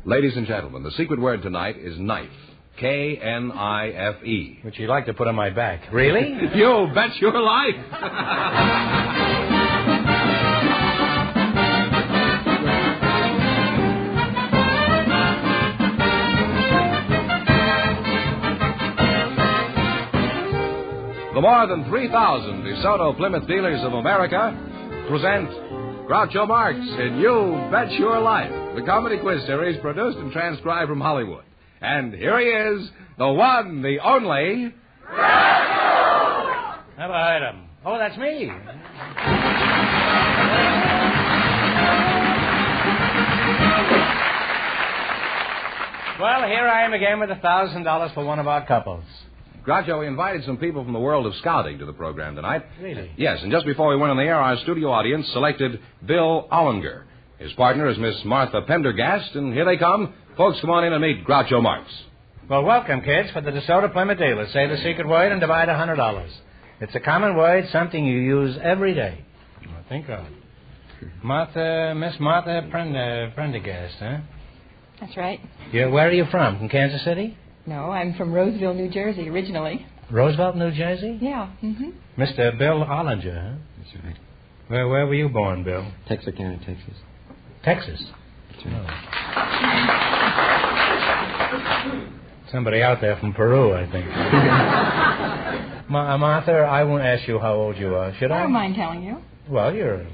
Ladies and gentlemen, the secret word tonight is knife. K-N-I-F-E. Which you'd like to put on my back. Really? You bet your life. The more than 3,000 DeSoto Plymouth dealers of America present Groucho Marx in You Bet Your Life, the comedy quiz series produced and transcribed from Hollywood. And here he is, the one, the only... Groucho! Never heard him. Oh, that's me. Well, here I am again with $1,000 for one of our couples. Groucho, we invited some people from the world of scouting to the program tonight. Really? Yes, and just before we went on the air, our studio audience selected Bill Ollinger. His partner is Miss Martha Pendergast, and here they come. Folks, come on in and meet Groucho Marx. Well, welcome, kids, for the DeSoto Plymouth dealers. Say the secret word and divide $100. It's a common word, something you use every day. Well, think of it. Miss Martha Pendergast, huh? That's right. Where are you from? From Kansas City? No, I'm from Roseville, New Jersey, originally. Roosevelt, New Jersey? Yeah. Mm-hmm. Mr. Bill Ollinger, huh? That's right. Where were you born, Bill? Texarkana, Texas. Texas? That's right. Oh. Somebody out there from Peru, I think. Martha, I won't ask you how old you are, should I? I don't mind telling you. Well, you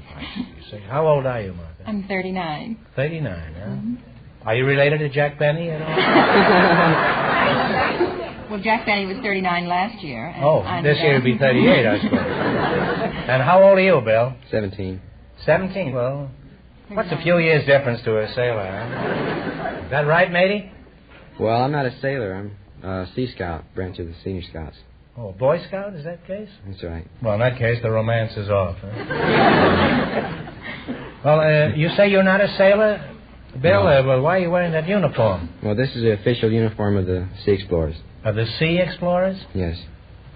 say. How old are you, Martha? I'm 39. 39, huh? Mm-hmm. Are you related to Jack Benny at all? Well, Jack Benny was 39 last year. And this year would be 38, I suppose. And how old are you, Bill? 17. 17? Well, what's a few years difference to a sailor, huh? Is that right, matey? Well, I'm not a sailor. I'm a Sea Scout, branch of the Senior Scouts. Oh, Boy Scout, is that the case? That's right. Well, in that case, the romance is off, huh? Well, you say you're not a sailor? Bill, No. Well, why are you wearing that uniform? Well, this is the official uniform of the Sea Explorers. Of the Sea Explorers? Yes.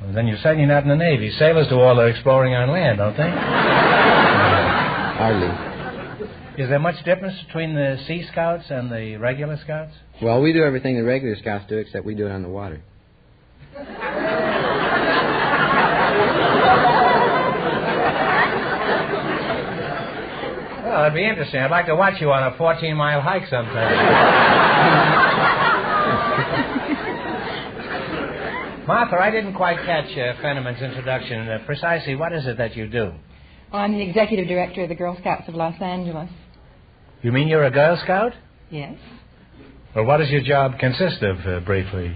Well, then you're certainly not in the Navy. Sailors do all their exploring on land, don't they? Hardly. Is there much difference between the Sea Scouts and the regular Scouts? Well, we do everything the regular Scouts do, except we do it on the water. Well, that'd be interesting. I'd like to watch you on a 14-mile hike sometime. Martha, I didn't quite catch Fenneman's introduction. Precisely, what is it that you do? Well, I'm the executive director of the Girl Scouts of Los Angeles. You mean you're a Girl Scout? Yes. Well, what does your job consist of, briefly?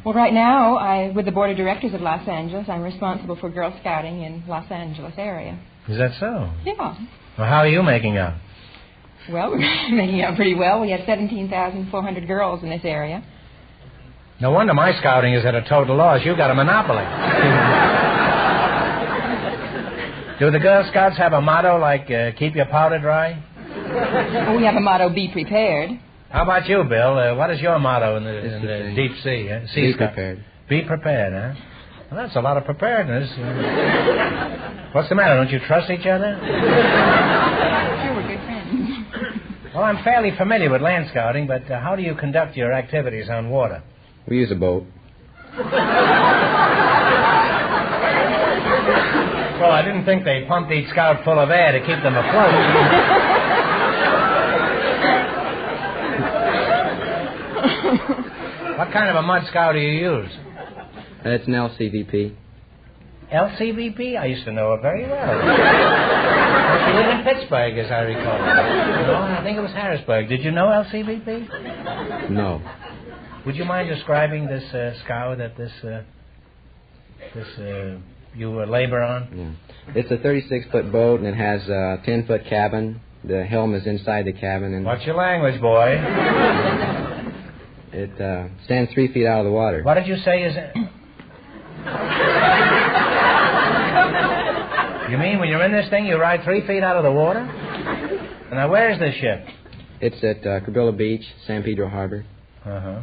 Well, right now, with the board of directors of Los Angeles, I'm responsible for Girl Scouting in Los Angeles area. Is that so? Yeah. Well, how are you making out? Well, we're making out pretty well. We have 17,400 girls in this area. No wonder my scouting is at a total loss. You've got a monopoly. Do the Girl Scouts have a motto like, keep your powder dry? Well, we have a motto, be prepared. How about you, Bill? What is your motto in the deep sea? Be prepared. Be prepared, huh? Well, that's a lot of preparedness. What's the matter? Don't you trust each other? Sure, we're good friends. Well, I'm fairly familiar with land scouting, but how do you conduct your activities on water? We use a boat. Well, I didn't think they pumped each scout full of air to keep them afloat. What kind of a mud scout do you use? It's an LCVP. LCVP? I used to know it very well. She lived in Pittsburgh, as I recall. No, I think it was Harrisburg. Did you know LCVP? No. Would you mind describing this scow that you labor on? Yeah. It's a 36-foot boat, and it has a 10-foot cabin. The helm is inside the cabin. And what's your language, boy? It stands 3 feet out of the water. What did you say is it? You mean when you're in this thing, you ride 3 feet out of the water? Now, where is this ship? It's at Cabrillo Beach, San Pedro Harbor. Uh-huh.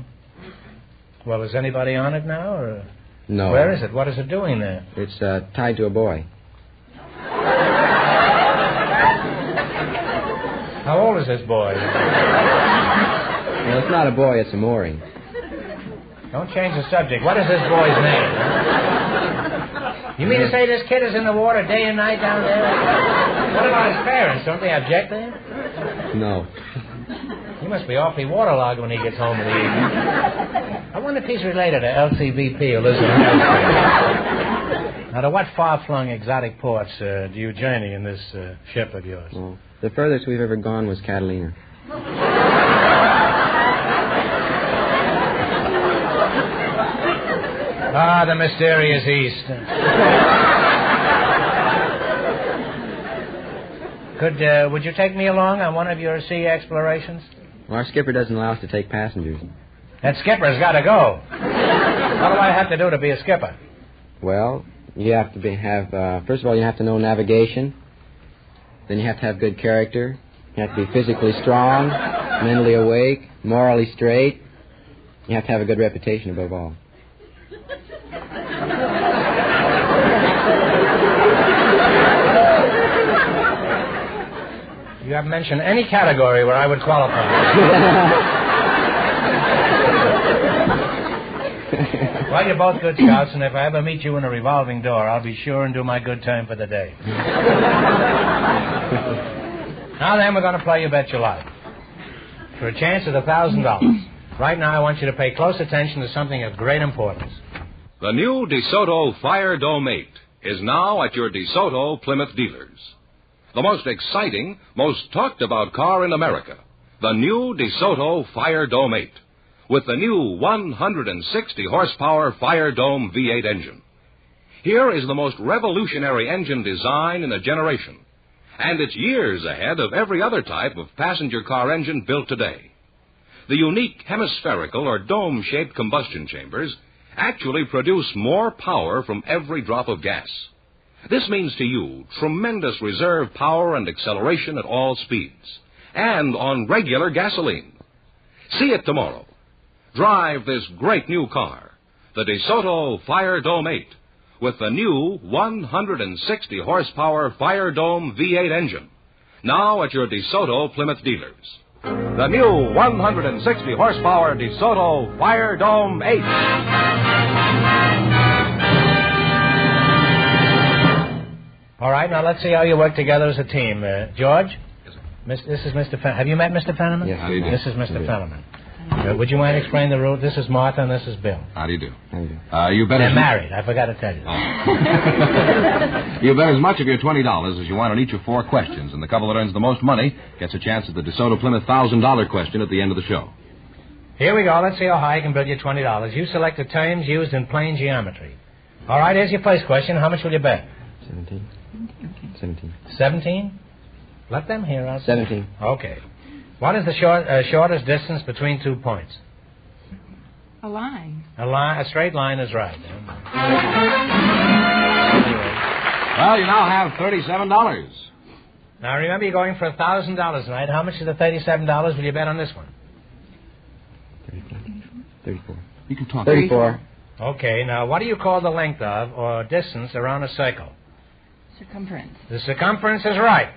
Well, is anybody on it now, or...? No. Where is it? What is it doing there? It's tied to a buoy. How old is this boy? Well, it's not a boy, it's a mooring. Don't change the subject. What is this boy's name? You mean to say this kid is in the water day and night down there? What about his parents? Don't they object to him? No. He must be awfully waterlogged when he gets home in the evening. I wonder if he's related to LCBP or Elizabeth. Now, to what far-flung exotic ports do you journey in this ship of yours? Well, the furthest we've ever gone was Catalina. Ah, the mysterious East. Would you take me along on one of your sea explorations? Well, our skipper doesn't allow us to take passengers. That skipper's got to go. What do I have to do to be a skipper? Well, you have to first of all, you have to know navigation. Then you have to have good character. You have to be physically strong, mentally awake, morally straight. You have to have a good reputation above all. You haven't mentioned any category where I would qualify. Well, you're both good scouts, and if I ever meet you in a revolving door, I'll be sure and do my good time for the day. Now then, we're going to play You Bet Your Life. For a chance at $1,000. Right now, I want you to pay close attention to something of great importance. The new DeSoto Firedome 8 is now at your DeSoto Plymouth dealers. The most exciting, most talked-about car in America. The new DeSoto Firedome 8. With the new 160-horsepower Firedome V8 engine. Here is the most revolutionary engine design in a generation. And it's years ahead of every other type of passenger car engine built today. The unique hemispherical or dome-shaped combustion chambers actually produce more power from every drop of gas. This means to you tremendous reserve power and acceleration at all speeds, and on regular gasoline. See it tomorrow. Drive this great new car, the DeSoto Firedome 8, with the new 160-horsepower Firedome V8 engine, now at your DeSoto Plymouth dealers. The new 160-horsepower DeSoto Firedome 8. All right, now let's see how you work together as a team. George? Yes, sir. This is Mr. Fenn. Have you met Mr. Fenneman? Yes, How do you do? This is Mr. Fenneman. Would you mind explaining the rule? This is Martha and this is Bill. How do you do? How do you do? You bet They're married. I forgot to tell you. You bet as much of your $20 as you want on each of 4 questions, and the couple that earns the most money gets a chance at the DeSoto Plymouth $1,000 question at the end of the show. Here we go. Let's see how high I can build you $20. You select the terms used in plane geometry. All right, here's your first question. How much will you bet? 17. 17. 17? Let them hear us. 17. Okay. What is the shortest distance between 2 points? A line. A straight line is right. Well, you now have $37. Now, remember, you're going for $1,000 tonight. How much of the $37 will you bet on this one? 34. You can talk. 34. Okay, now, what do you call the length of or distance around a circle? Circumference. The circumference is right.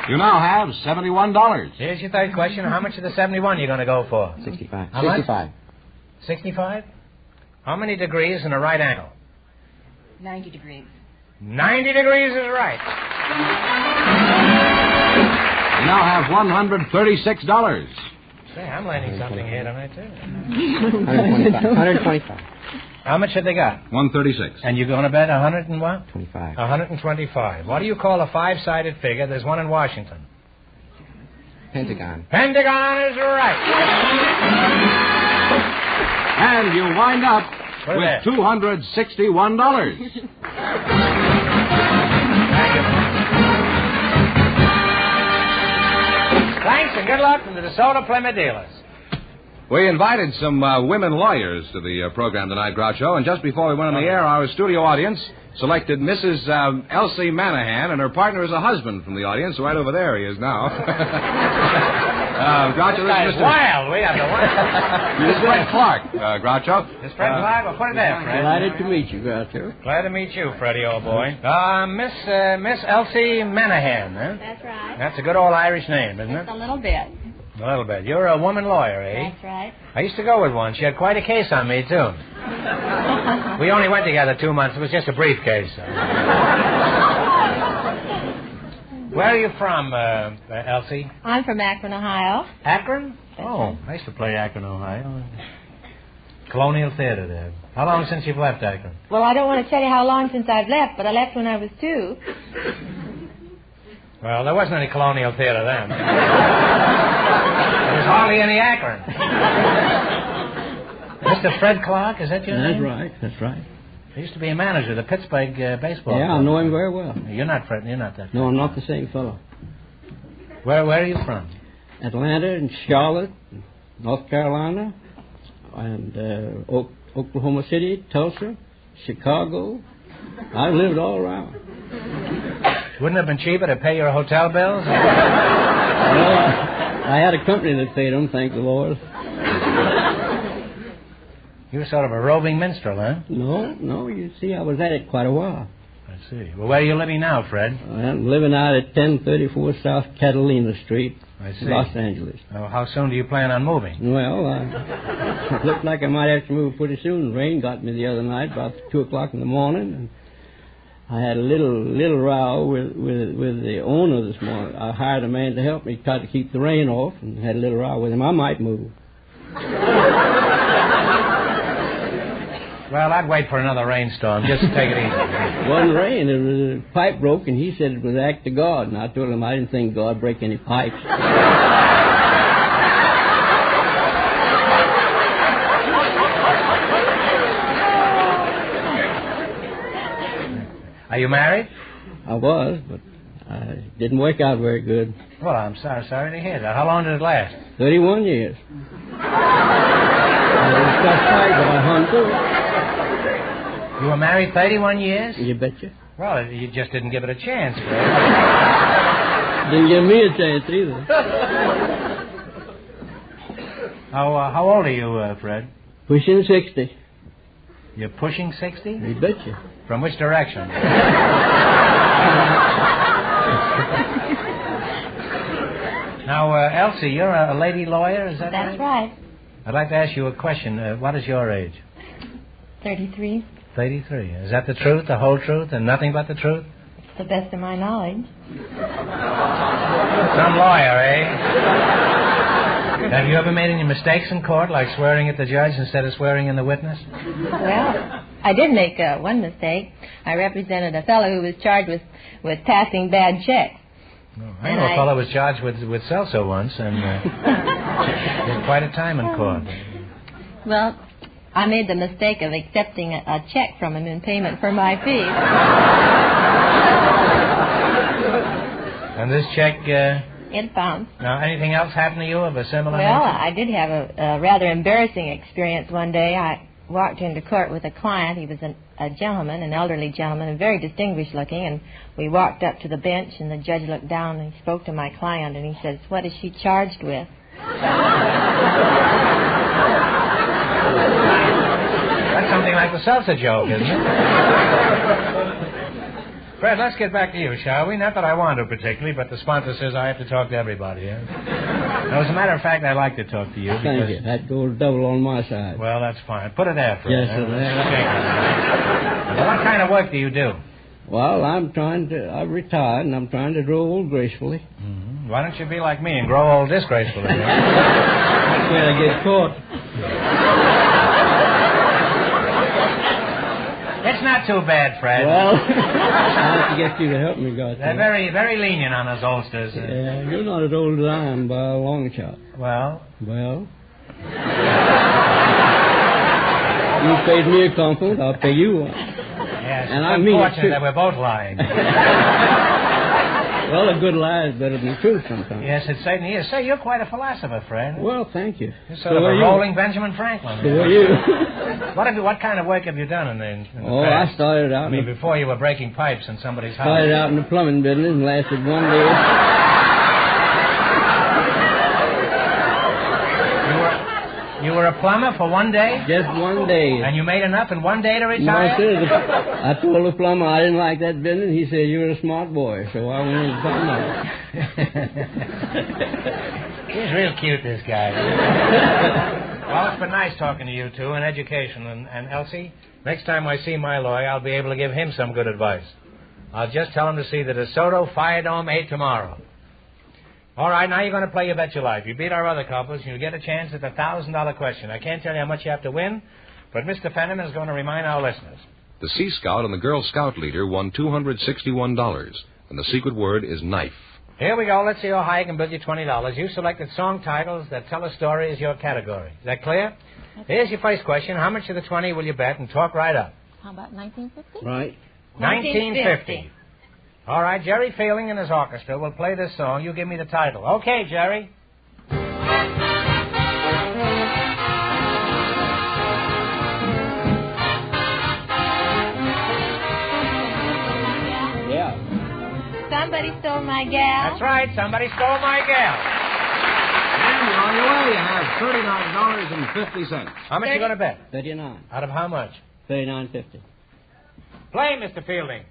You now have $71. Here's your third question. How much of the 71 you going to go for? 65. How much? 65. 65? How many degrees in a right angle? 90 degrees. 90 degrees is right. You now have $136. Say, I'm learning something here tonight, too. 125. 125. How much have they got? 136. And you're going to bet 100 and what? 25. 125. What do you call a 5-sided figure? There's one in Washington. Pentagon. Pendergast is right. And you wind up What is with that? $261. Thanks and good luck from the DeSoto Plymouth dealers. We invited some women lawyers to the program tonight, Groucho, and just before we went on the air, our studio audience selected Mrs. Elsie Manahan, and her partner is a husband from the audience, right over there he is now. Groucho, this is Mr. Wild. We have the wild. This is Fred Clark, Groucho. This is Fred Clark. Well, put it there, Fred. Delighted to meet you, Groucho. Glad to meet you, Freddie, old boy. Miss Elsie Manahan, huh? That's right. That's a good old Irish name, isn't Just it? a little bit. A little bit. You're a woman lawyer, eh? That's right. I used to go with one. She had quite a case on me, too. We only went together 2 months. It was just a brief case. Where are you from, Elsie? I'm from Akron, Ohio. Akron? Oh, I used to play Akron, Ohio. Colonial Theater there. How long since you've left Akron? Well, I don't want to tell you how long since I've left, but I left when I was 2. Well, there wasn't any Colonial Theater then. There was hardly any Akron. Mr. Fred Clark, is that your name? That's right. He used to be a manager of the Pittsburgh baseball Yeah, club. I know him very well. You're not Fred, you're not that. No, I'm not the same fellow. Where are you from? Atlanta and Charlotte, North Carolina, and Oklahoma City, Tulsa, Chicago. I've lived all around. Wouldn't it have been cheaper to pay your hotel bills? Well, I had a company that paid them, thank the Lord. You were sort of a roving minstrel, huh? No, you see, I was at it quite a while. I see. Well, where are you living now, Fred? I'm living out at 1034 South Catalina Street, I see. Los Angeles. Oh, how soon do you plan on moving? Well, it looked like I might have to move pretty soon. Rain got me the other night, about 2 o'clock in the morning, and I had a little row with the owner this morning. I hired a man to help me try to keep the rain off, and had a little row with him. I might move. Well, I'd wait for another rainstorm. Just take it easy. It wasn't rain. It was a pipe broke, and he said it was an act of God. And I told him I didn't think God break any pipes. Are you married? I was, but it didn't work out very good. Well, I'm sorry to hear that. How long did it last? 31 years. I was just tight, but I hung through it. You were married 31 years? You betcha. Well, you just didn't give it a chance, Fred. Didn't give me a chance either. How old are you, Fred? Pushing 60. You're pushing 60? You betcha. From which direction? Now, Elsie, you're a lady lawyer, is that right? That's right. I'd like to ask you a question. What is your age? 33. 33. Is that the truth, the whole truth, and nothing but the truth? To the best of my knowledge. Some lawyer, eh? Have you ever made any mistakes in court, like swearing at the judge instead of swearing in the witness? Well, I did make one mistake. I represented a fellow who was charged with passing bad checks. Oh, I know a fellow was charged with Celso once, and did quite a time in court. Well, I made the mistake of accepting a check from him in payment for my fees. And this check... It bounced. Now, anything else happen to you of a similar Well, nature? I did have a rather embarrassing experience one day. I walked into court with a client. He was a gentleman, an elderly gentleman, and very distinguished looking, and we walked up to the bench, and the judge looked down and he spoke to my client, and he says, "What is she charged with?" That's something like the salsa joke, isn't it? Fred, let's get back to you, shall we? Not that I want to particularly, but the sponsor says I have to talk to everybody. Now, as a matter of fact, I'd like to talk to you. Thank you. That goes double on my side. Well, that's fine. Put it there, Fred. Yes, sir. Well, what kind of work do you do? Well, I've retired, and I'm trying to grow old gracefully. Mm-hmm. Why don't you be like me and grow old disgracefully? That's where I get caught. It's not too bad, Fred. Well, I have to get you to help me, God. They're very, very lenient on us oldsters. Yeah, you're not as old as I am by a long shot. Well? You paid me a compliment, I'll pay you one. Yes, And it's I mean it, unfortunate too. that we're both lying. Well, a good lie is better than the truth sometimes. Yes, it certainly is. Say, you're quite a philosopher, Fred. Well, thank you. You're sort of a rolling Benjamin Franklin. So are you. What kind of work have you done in the Oh, past? I started out... I mean, before you were breaking pipes in somebody's house. Started out in the plumbing business and lasted 1 day. You were a plumber for 1 day? Just 1 day. And you made enough in 1 day to retire? No, sir. I told the plumber I didn't like that business. He said, you're a smart boy. So I went into something else. He's real cute, this guy. Well, it's been nice talking to you two and education. And Elsie, next time I see my lawyer, I'll be able to give him some good advice. I'll just tell him to see the DeSoto Firedome 8 tomorrow. All right, now you're going to play You Bet Your Life. You beat our other couples, and you get a chance at the $1,000 question. I can't tell you how much you have to win, but Mr. Fenn is going to remind our listeners. The Sea Scout and the Girl Scout leader won $261, and the secret word is knife. Here we go. Let's see how high I can build you $20. You selected song titles that tell a story as your category. Is that clear? Here's your first question. How much of the 20 will you bet? And talk right up. How about 1950? Right. 1950. All right, Jerry Fielding and his orchestra will play this song. You give me the title. Okay, Jerry. Yeah. Somebody stole my gal. That's right. Somebody stole my gal. And you're on your way. You have $39.50. How much are you going to bet? 39. Out of how much? 39.50. Play, Mr. Fielding.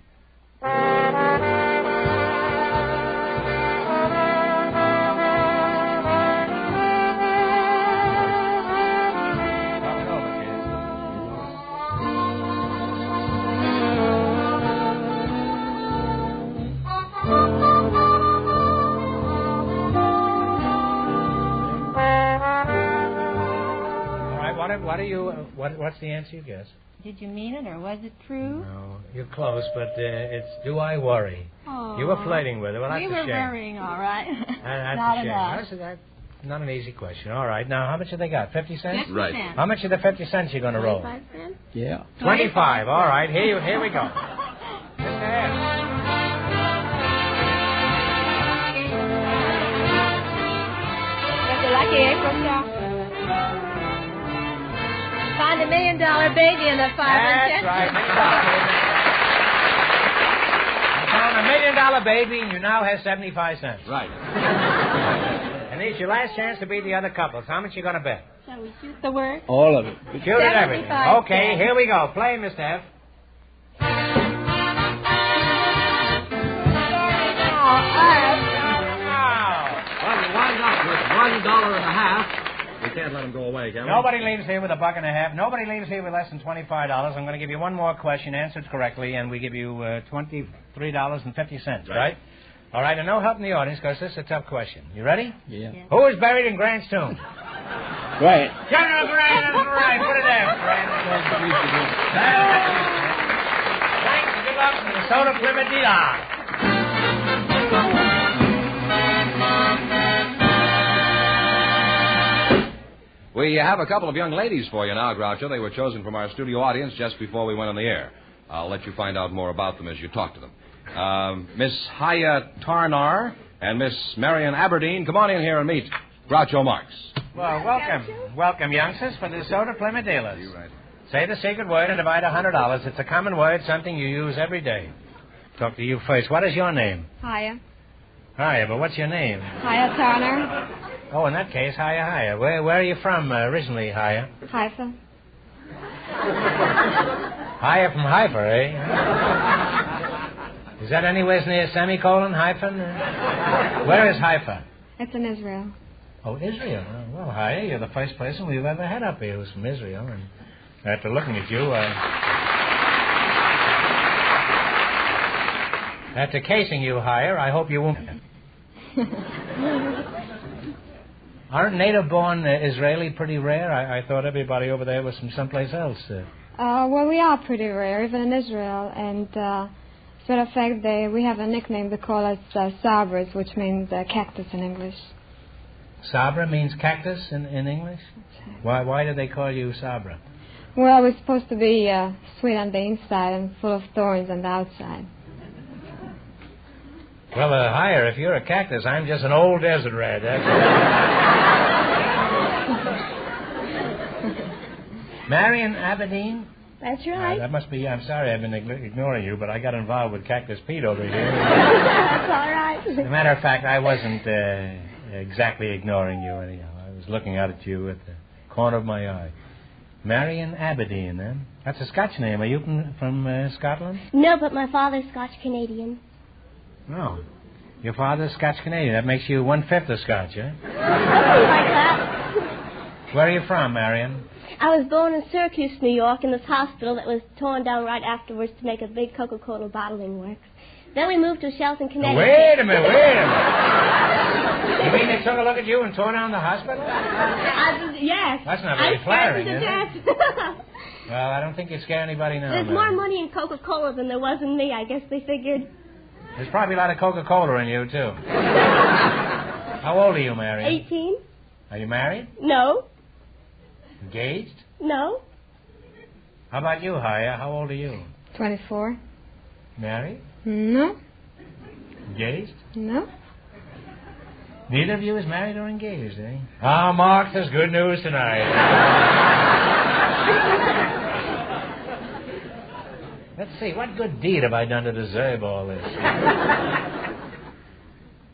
What's the answer you guess? Did you mean it, or was it true? No, you're close, but it's Do I Worry. Oh. You were flirting with her. Well, that's we a were shame. worrying, all right. That's Not a shame. enough. That's not an easy question. All right. Now, how much have they got? 50 cents? 50 Right. cents. How much of the 50 cents you going to roll? 25 cents? Yeah. 25. All right. Here we go. Mr. Hare. Was it lucky April show? Find $1 million baby in the 5 That's and 10. right. You found $1 million baby, and you now have 75 cents. Right. And it's your last chance to beat the other couples. How much you going to bet? Shall we shoot the word? All of it. Shoot at everything. 75 Okay, cents. here we go. Play, Mr. F. Well, you wind up with $1.50. We can't let him go away, can we? Nobody leaves here with $1.50. Nobody leaves here with less than $25. I'm going to give you one more question answered correctly, and we give you $23.50, right? All right, and no help in the audience because this is a tough question. You ready? Yeah. Who is buried in Grant's tomb? Right. General Grant, that's right. Put it there, Grant. Thanks, good luck from the DeSoto Plymouth dealer. We have a couple of young ladies for you now, Groucho. They were chosen from our studio audience just before we went on the air. I'll let you find out more about them as you talk to them. Miss Haya Tarnar and Miss Marion Aberdeen, come on in here and meet Groucho Marx. Well, welcome. Welcome, youngsters, for the DeSoto Plymouth dealers. You right. Say the secret word and divide $100. It's a common word, something you use every day. Talk to you first. What is your name? Hiya. Hiya, but what's your name? Hiya, Turner. Oh, in that case, hiya, hiya. Where are you from originally, hiya? Haifa. Hiya from Haifa, eh? Is that anywhere near semicolon, hyphen? Where is Haifa? It's in Israel. Oh, Israel. Oh, well, hiya, you're the first person we've ever had up here who's from Israel. And after looking at you, after casing you higher, I hope you won't. Aren't native-born Israeli pretty rare? I thought everybody over there was from someplace else. Well, we are pretty rare, even in Israel. And as a matter of fact, we have a nickname. They call us sabras, which means cactus in English. Sabra means cactus in English? Why do they call you Sabra? Well, we're supposed to be sweet on the inside and full of thorns on the outside. Well, higher, if you're a cactus, I'm just an old desert rat. That's all. Marion Aberdeen? That's right. That must be... I'm sorry I've been ignoring you, but I got involved with Cactus Pete over here. That's all right. As a matter of fact, I wasn't exactly ignoring you anyhow. I was looking out at you at the corner of my eye. Marion Aberdeen, then? That's a Scotch name. Are you from Scotland? No, but my father's Scotch-Canadian. No. Your father's Scotch-Canadian. That makes you 1/5 of Scotch, eh? Something like that. Where are you from, Marion? I was born in Syracuse, New York, in this hospital that was torn down right afterwards to make a big Coca-Cola bottling works. Then we moved to Shelton, Connecticut. Wait a minute. You mean they took a look at you and tore down the hospital? Yes. That's not very flattering, is it? it? Well, I don't think you scare anybody now. There's man. more money in Coca-Cola than there was in me. I guess they figured. There's probably a lot of Coca-Cola in you, too. How old are you, Marion? 18? Are you married? No. Engaged? No. How about you, Haya? How old are you? 24. Married? No. Engaged? No. Neither of you is married or engaged, eh? Ah, Mark, there's good news tonight. Let's see, what good deed have I done to deserve all this?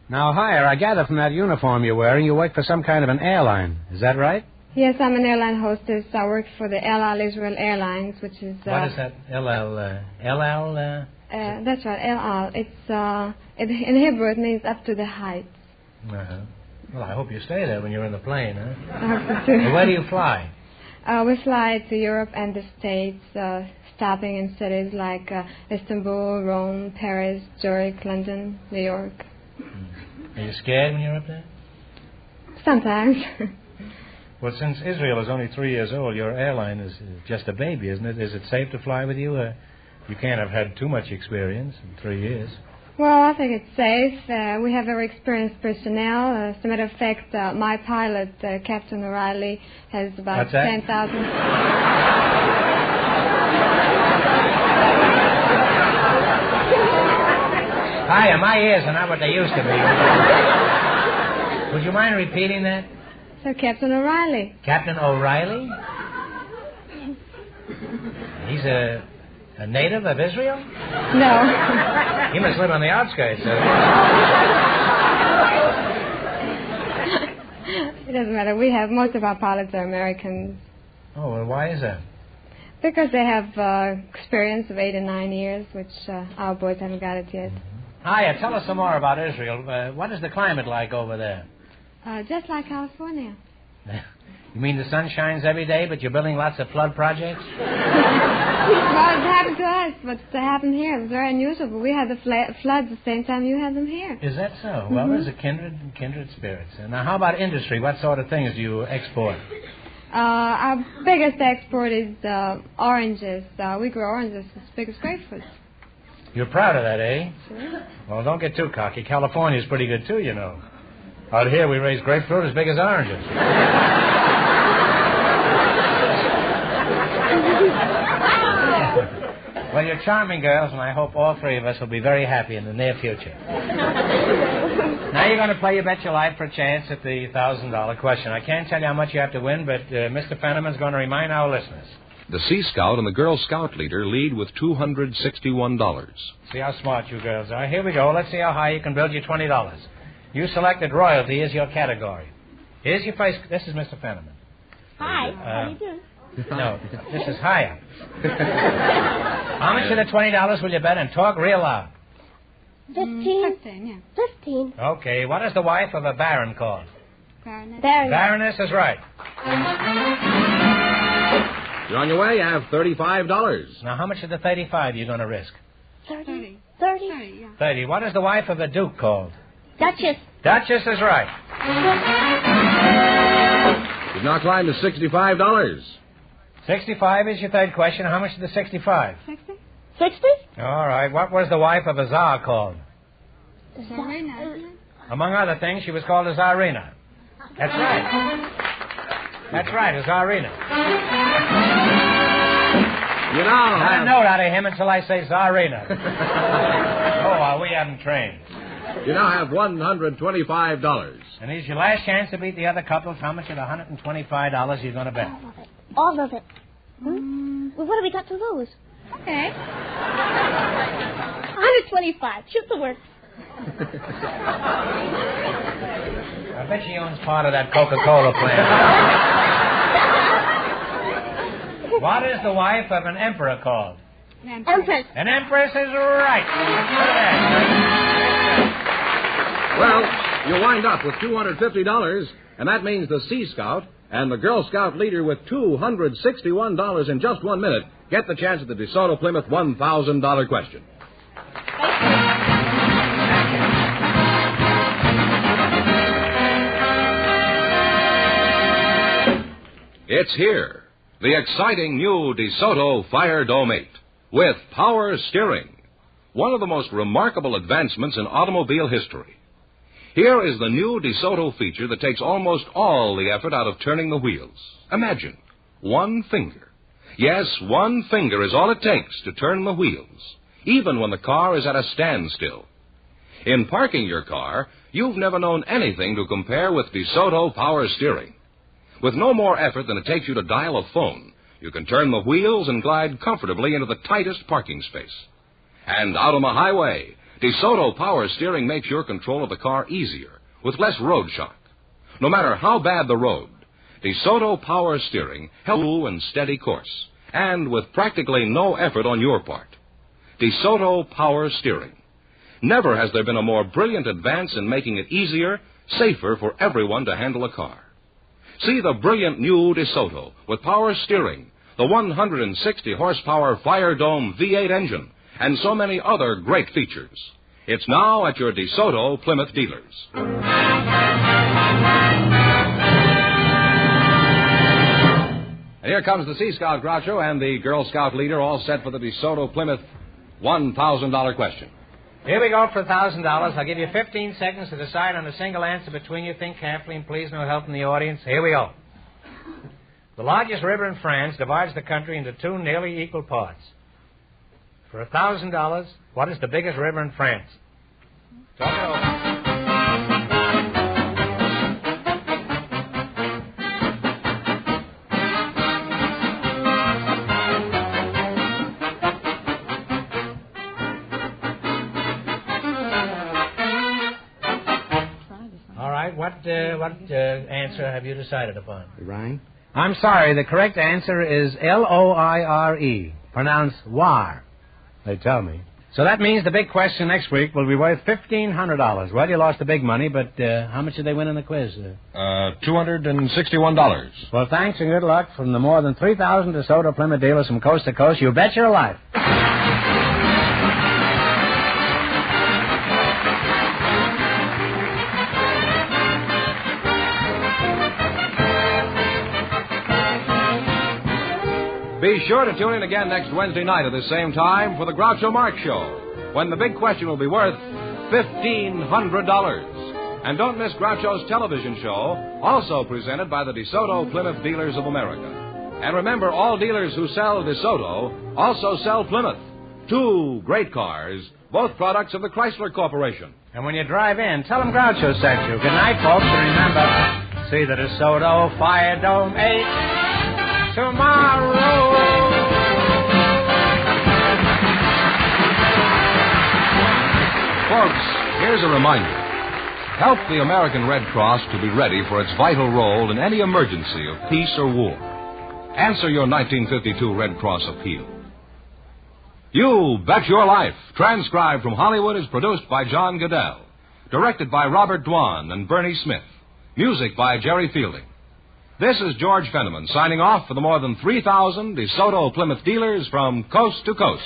Now, Hire, I gather from that uniform you're wearing, you work for some kind of an airline. Is that right? Yes, I'm an airline hostess. I work for the El Al Israel Airlines, which is... what is that? El Al? that's right, El Al. It's, in Hebrew, it means up to the heights. Uh-huh. Well, I hope you stay there when you're in the plane, huh? I hope so, too. Well, where do you fly? We fly to Europe and the States, stopping in cities like Istanbul, Rome, Paris, Zurich, London, New York. Are you scared when you're up there? Sometimes. Well, since Israel is only 3 years old, your airline is just a baby, isn't it? Is it safe to fly with you? You can't have had too much experience in 3 years. Well, I think it's safe. We have very experienced personnel. As a matter of fact, my pilot, Captain O'Reilly, has about 10,000... Hiya, my ears are not what they used to be. Would you mind repeating that? So, Captain O'Reilly. Captain O'Reilly? He's a native of Israel? No. He must live on the outskirts. It doesn't matter. We have... Most of our pilots are Americans. Oh, well, why is that? Because they have experience of 8 and 9 years, which our boys haven't got it yet. Hiya, tell us some more about Israel. What is the climate like over there? Just like California. You mean the sun shines every day, but you're building lots of flood projects? Well, it happened to us, but it happened here. It's very unusual, but we had the floods the same time you had them here. Is that so? Well, there's a kindred spirits. Now, how about industry? What sort of things do you export? Our biggest export is oranges. We grow oranges as big as grapefruits. You're proud of that, eh? Sure. Well, don't get too cocky. California's pretty good, too, you know. Out here, we raise grapefruit as big as oranges. Well, you're charming girls, and I hope all 3 of us will be very happy in the near future. Now you're going to play You Bet Your Life for a chance at the $1,000 question. I can't tell you how much you have to win, but Mr. Fenneman's going to remind our listeners. The Sea Scout and the Girl Scout leader lead with $261. See how smart you girls are. Here we go. Let's see how high you can build your $20. You selected royalty as your category. Here's your first... This is Mr. Fenneman. Hi. How do you do? No, this is higher. How much of the $20 will you bet, and talk real loud? 15. 15, yeah. 15. Okay, what is the wife of a baron called? Baroness. Baroness is right. You're on your way. You have $35. Now, how much of the 35 are you going to risk? 30. 30, yeah. 30. What is the wife of a duke called? Duchess. Duchess is right. You've now climbed to $65. 65 is your third question. How much is the 65? 60? 60? All right. What was the wife of a czar called? Zarina. Among other things, she was called a czarina. That's right. That's right, a czarina. You now Not a note out of him until I say czarina. Oh, we haven't trained. You now have $125. And here's your last chance to beat the other couples. How much of the $125 you going to bet? All of it. Well, what have we got to lose? Okay. 125. Shoot the work. I bet she owns part of that Coca-Cola plant. What is the wife of an emperor called? Empress. An empress is right. Well, you wind up with $250, and that means the Sea Scout and the Girl Scout leader with $261 in just 1 minute get the chance at the DeSoto Plymouth $1,000 question. It's here, the exciting new DeSoto Firedome 8 with power steering, one of the most remarkable advancements in automobile history. Here is the new DeSoto feature that takes almost all the effort out of turning the wheels. Imagine, one finger. Yes, one finger is all it takes to turn the wheels, even when the car is at a standstill. In parking your car, you've never known anything to compare with DeSoto power steering. With no more effort than it takes you to dial a phone, you can turn the wheels and glide comfortably into the tightest parking space. And out on the highway, DeSoto power steering makes your control of the car easier, with less road shock. No matter how bad the road, DeSoto power steering helps you in steady course, and with practically no effort on your part. DeSoto power steering. Never has there been a more brilliant advance in making it easier, safer for everyone to handle a car. See the brilliant new DeSoto with power steering, the 160-horsepower Firedome V8 engine, and so many other great features. It's now at your DeSoto Plymouth dealers. And here comes the Sea Scout Groucho and the Girl Scout leader, all set for the DeSoto Plymouth $1,000 question. Here we go for $1,000. I'll give you 15 seconds to decide on a single answer between you. Think carefully, and please no help from the audience. Here we go. The largest river in France divides the country into two nearly equal parts. For $1,000, what is the biggest river in France? Talk it over. What answer have you decided upon? The Rhine? I'm sorry. The correct answer is Loire, pronounced war, they tell me. So that means the big question next week will be worth $1,500. Well, you lost the big money, but how much did they win in the quiz? $261. Well, thanks and good luck from the more than 3,000 DeSoto Plymouth dealers from coast to coast. You bet your life. Be sure to tune in again next Wednesday night at the same time for the Groucho Marx Show, when the big question will be worth $1,500. And don't miss Groucho's television show, also presented by the DeSoto Plymouth Dealers of America. And remember, all dealers who sell DeSoto also sell Plymouth. Two great cars, both products of the Chrysler Corporation. And when you drive in, tell them Groucho sent you. Good night, folks, and remember, see the DeSoto Firedome 8 tomorrow. Folks, here's a reminder. Help the American Red Cross to be ready for its vital role in any emergency of peace or war. Answer your 1952 Red Cross appeal. You Bet Your Life, transcribed from Hollywood, is produced by John Goodell. Directed by Robert Dwan and Bernie Smith. Music by Jerry Fielding. This is George Fenneman signing off for the more than 3,000 DeSoto Plymouth dealers from coast to coast.